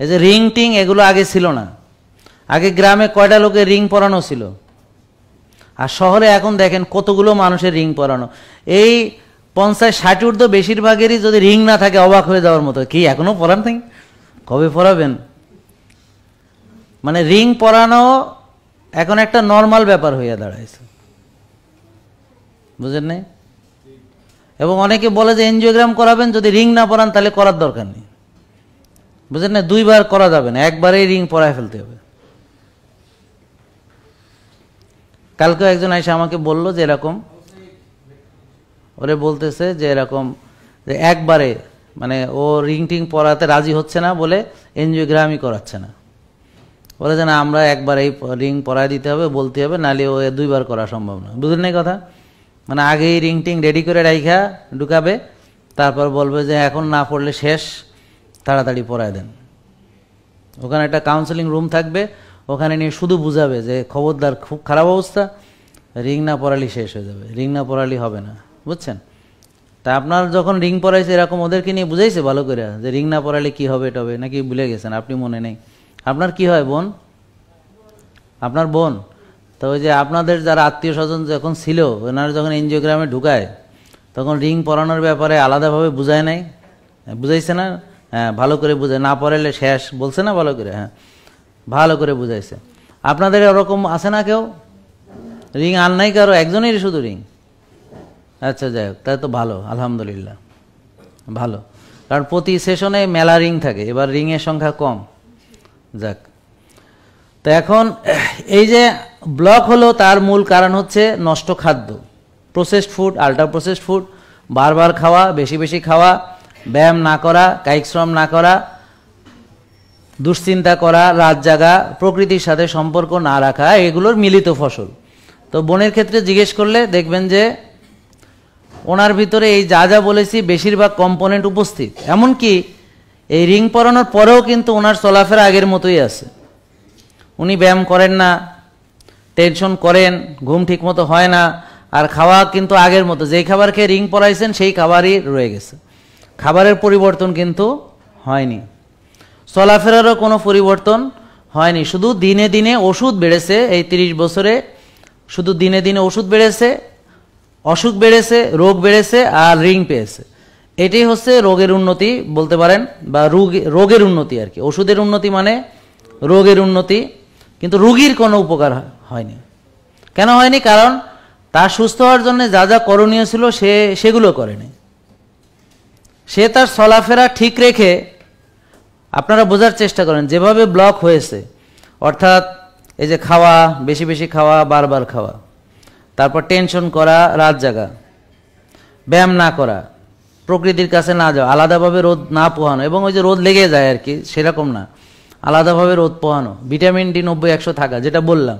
এই যে রিং টিং এগুলো আগে ছিল না। আগে গ্রামে কয়টা লোকের রিং পরানো ছিল, আর শহরে এখন দেখেন কতগুলো মানুষের রিং পরানো। এই 50-60 ঊর্ধ্ব বেশিরভাগেরই যদি রিং না থাকে অবাক হয়ে যাওয়ার মতো। কি এখনো পরান নাই? কবে পরাবেন? মানে রিং পরানো এখন একটা নর্মাল ব্যাপার হইয়া দাঁড়াইছে, বুঝেন নাই? এবং অনেকে বলে যে এনজিওগ্রাম করাবেন, যদি রিং না পরান তাহলে করার দরকার নেই, বুঝেন না? 2 বার করা যাবে না, একবারেই রিং পরায় ফেলতে হবে। কালকে একজন এসে আমাকে বলল যে এরকম, ওরে বলতেছে যে এরকম যে একবারে মানে ও রিং টিং পরাতে রাজি হচ্ছে না বলে এনজিওগ্রামই করাচ্ছে না। বলে যে না, আমরা একবারেই রিং পরায় দিতে হবে, বলতে হবে, নাহলে ও 2 বার করা সম্ভব না। বুঝলেন এই কথা? মানে আগেই রিং টিং রেডি করে রাইখা ঢুকাবে, তারপর বলবে যে এখন না পড়লে শেষ, তাড়াতাড়ি পরায় দেন। ওখানে একটা কাউন্সেলিং রুম থাকবে, ওখানে নিয়ে শুধু বুঝাবে যে খবরদার, খুব খারাপ অবস্থা, রিং না পরালি শেষ হয়ে যাবে, রিং না পরালি হবে না, বুঝছেন? তা আপনার যখন রিং পরাইছে এরকম ওদেরকে নিয়ে বুঝাইছে ভালো করে যে রিং না পরালে কি হবে টবে, নাকি ভুলে গেছেন? আপনি মনে নেই? আপনার কি হয় বোন? আপনার বোন? তো ওই যে আপনাদের যারা আত্মীয় স্বজন যখন ছিল, ওনারা যখন এনজিওগ্রামে ঢুকায় তখন রিং পরানোর ব্যাপারে আলাদাভাবে বুঝায় নাই? বুঝাইছে না? হ্যাঁ, ভালো করে বুঝায়, না পরাইলে শেষ বলছে না ভালো করে? হ্যাঁ, ভালো করে বুঝাইছে। আপনাদের ওরকম আছে না কেউ? রিং আর নাই কারো, একজনেরই শুধু রিং? আচ্ছা, যাই হোক, তাই তো ভালো, আলহামদুলিল্লাহ, ভালো। কারণ প্রতি সেশনে মেলা রিং থাকে, এবার রিংয়ের সংখ্যা কম। যাক, তো এখন এই যে ব্লক হলো, তার মূল কারণ হচ্ছে নষ্ট খাদ্য, processed food, ultra processed food, বারবার খাওয়া, বেশি বেশি খাওয়া, ব্যায়াম না করা, কায়িক শ্রম না করা, দুশ্চিন্তা করা, রাত জাগা, প্রকৃতির সাথে সম্পর্ক না রাখা, এগুলোর মিলিত ফসল। তো বোনের ক্ষেত্রে জিজ্ঞেস করলে দেখবেন যে ওনার ভিতরে এই যা যা বলেছি বেশিরভাগ কম্পোনেন্ট উপস্থিত। এমনকি এই রিং পরানোর পরেও কিন্তু ওনার চলাফেরা আগের মতোই আছে। উনি ব্যায়াম করেন না, টেনশন করেন, ঘুম ঠিক মতো হয় না, আর খাওয়া কিন্তু আগের মতো, যেই খাবার খেয়ে রিং পরাইছেন সেই খাবারই রয়ে গেছে, খাবারের পরিবর্তন কিন্তু হয়নি, চলাফেরারও কোনো পরিবর্তন হয়নি। শুধু দিনে দিনে ওষুধ বেড়েছে, এই 30 বছরে শুধু দিনে দিনে ওষুধ বেড়েছে, অসুখ বেড়েছে, রোগ বেড়েছে, আর রিং পেয়েছে। এটাই হচ্ছে রোগের উন্নতি বলতে পারেন, বা রোগের উন্নতি আর কি। ওষুধের উন্নতি মানে রোগের উন্নতি, কিন্তু রোগীর কোনো উপকার হয়নি। কেন হয়নি? কারণ তার সুস্থ হওয়ার জন্য যা যা করণীয় ছিল সেগুলো করেনি। সে তার চলাফেরা ঠিক রেখে, আপনারা বোঝার চেষ্টা করেন যেভাবে ব্লক হয়েছে, অর্থাৎ এই যে খাওয়া, বেশি বেশি খাওয়া, বারবার খাওয়া, তারপর টেনশন করা, রাত জাগা, ব্যায়াম না করা, প্রকৃতির কাছে না যাওয়া, আলাদাভাবে রোদ না পোহানো, এবং ওই যে রোদ লেগে যায় আর কি, সেরকম না, আলাদাভাবে রোদ পোহানো, ভিটামিন ডি 90-100 থাকা, যেটা বললাম,